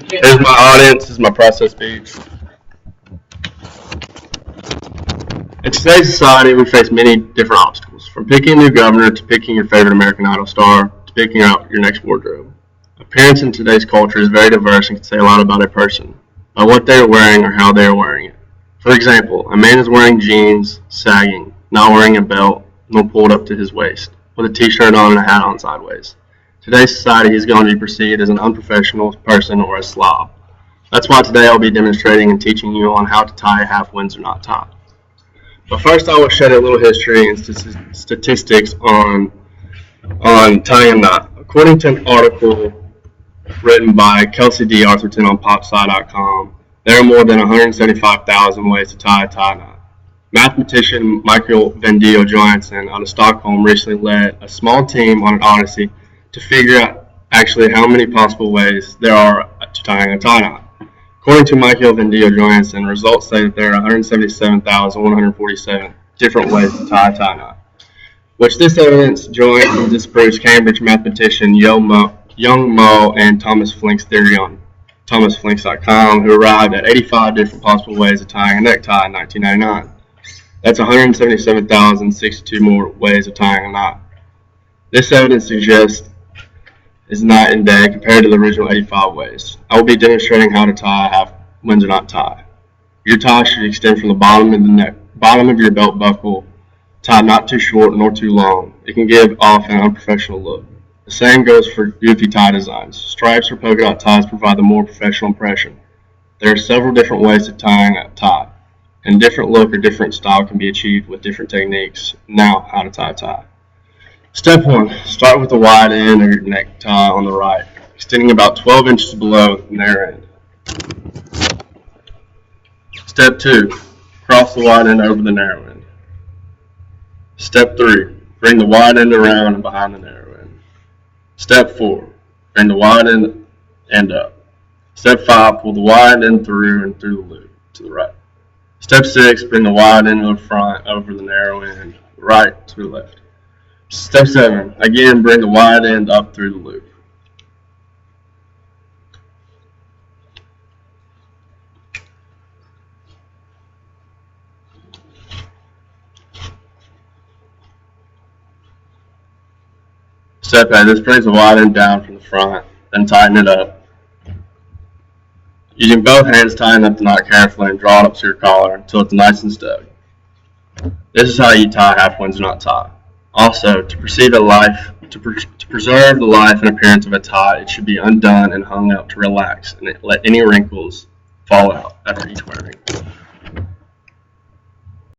Here's my audience. This is my process speech. In today's society, we face many different obstacles, from picking a new governor to picking your favorite American Idol star to picking out your next wardrobe. Appearance in today's culture is very diverse and can say a lot about a person, by what they are wearing or how they are wearing it. For example, a man is wearing jeans, sagging, not wearing a belt, nor pulled up to his waist, with a t-shirt on and a hat on sideways. Today's society is going to be perceived as an unprofessional person or a slob. That's why today I'll be demonstrating and teaching you on how to tie a half Windsor knot tie. But first I will shed a little history and statistics on tying a knot. According to an article written by Kelsey D. Arthurton on popsci.com, there are more than 175,000 ways to tie a knot. Mathematician Michael Vendio Johansson out of Stockholm recently led a small team on an odyssey to figure out actually how many possible ways there are to tying a tie knot. According to Michael Vendio Johansson, results say that there are 177,147 different ways to tie a tie knot, which this evidence joins and disproves Cambridge mathematician Young Mo and Thomas Flink's theory on thomasflinks.com, who arrived at 85 different possible ways of tying a necktie in 1999. That's 177,062 more ways of tying a knot. This evidence suggests is night and day compared to the original 85 ways. I will be demonstrating how to tie a half Windsor knot tie. Your tie should extend from the bottom of your belt buckle, tied not too short nor too long. It can give off an unprofessional look. The same goes for goofy tie designs. Stripes or polka dot ties provide the more professional impression. There are several different ways of tying a tie, and different look or different style can be achieved with different techniques. Now, how to tie a tie. Step 1. Start with the wide end of your necktie on the right, extending about 12 inches below the narrow end. Step 2. Cross the wide end over the narrow end. Step 3. Bring the wide end around and behind the narrow end. Step 4. Bring the wide end up. Step 5. Pull the wide end through and through the loop to the right. Step 6. Bring the wide end to the front over the narrow end, right to the left. Step 7. Again, bring the wide end up through the loop. Step 8. This brings the wide end down from the front, then tighten it up. Using both hands, tighten up the knot carefully and draw it up to your collar until it's nice and stuck. This is how you tie a half Windsor knot tie. Also, to preserve the life and appearance of a tie, it should be undone and hung out to relax and let any wrinkles fall out after each wearing.